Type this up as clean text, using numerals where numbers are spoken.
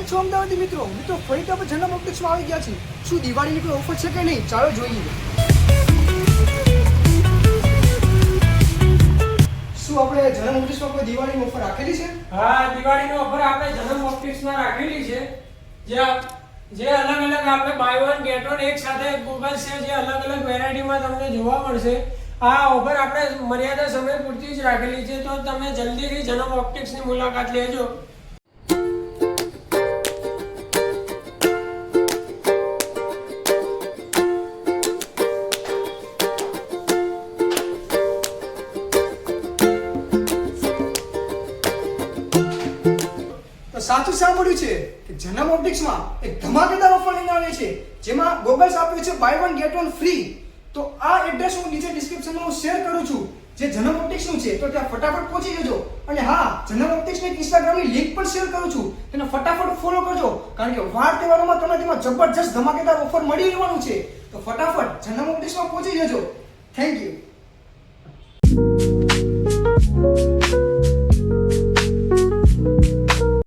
કેમ છો અમદાવાદી મિત્રો? ફરી તો આપણે જન્મ ઓપ્ટિક્સમાં આવી ગયા છીએ. શું દિવાળીની કોઈ ઓફર છે કે નહીં? ચાલો જોઈએ. શું આપણે જન્મ ઓપ્ટિક્સમાં કોઈ દિવાળીની ઓફર રાખેલી છે? હા, દિવાળીની ઓફર આપણે જન્મ ઓપ્ટિક્સમાં રાખેલી છે. જે અલગ અલગ આપણે બાય વન ગેટ વન એક સાથે ગોગલ્સ છે, જે અલગ અલગ વેરાયટીમાં તમને જોવા મળશે. આ ઓફર આપણે મર્યાદા સમય પૂરતી જ રાખેલી છે, તો તમે જલ્દીથી જન્મ ઓપ્ટિક્સની મુલાકાત લેજો. સાચું સાંભળ્યું છે કે જન્મ ઓપ્ટિક્સમાં એક ધમાકેદાર ઓફર લઈને આવે છે, જેમાં ગોગલ્સ આપ્યું છે buy one get one free. તો આ એડ્રેસ હું નીચે ડિસ્ક્રિપ્શનમાં હું શેર કરું છું, જે જન્મ ઓપ્ટિક્સનું છે. તો ત્યાં ફટાફટ પહોંચી જજો. અને હા, જન્મ ઓપ્ટિક્સની ઇન્સ્ટાગ્રામની લિંક પણ શેર કરું છું, તેને ફટાફટ ફોલો કરજો, કારણ કે વાર તહેવારોમાં તમને તેમાં જબરજસ્ત ધમાકેદાર ઓફર મળી રહેવાનું છે. તો ફટાફટ જન્મ ઓપ્ટિક્સમાં પહોંચી જજો. Thank you.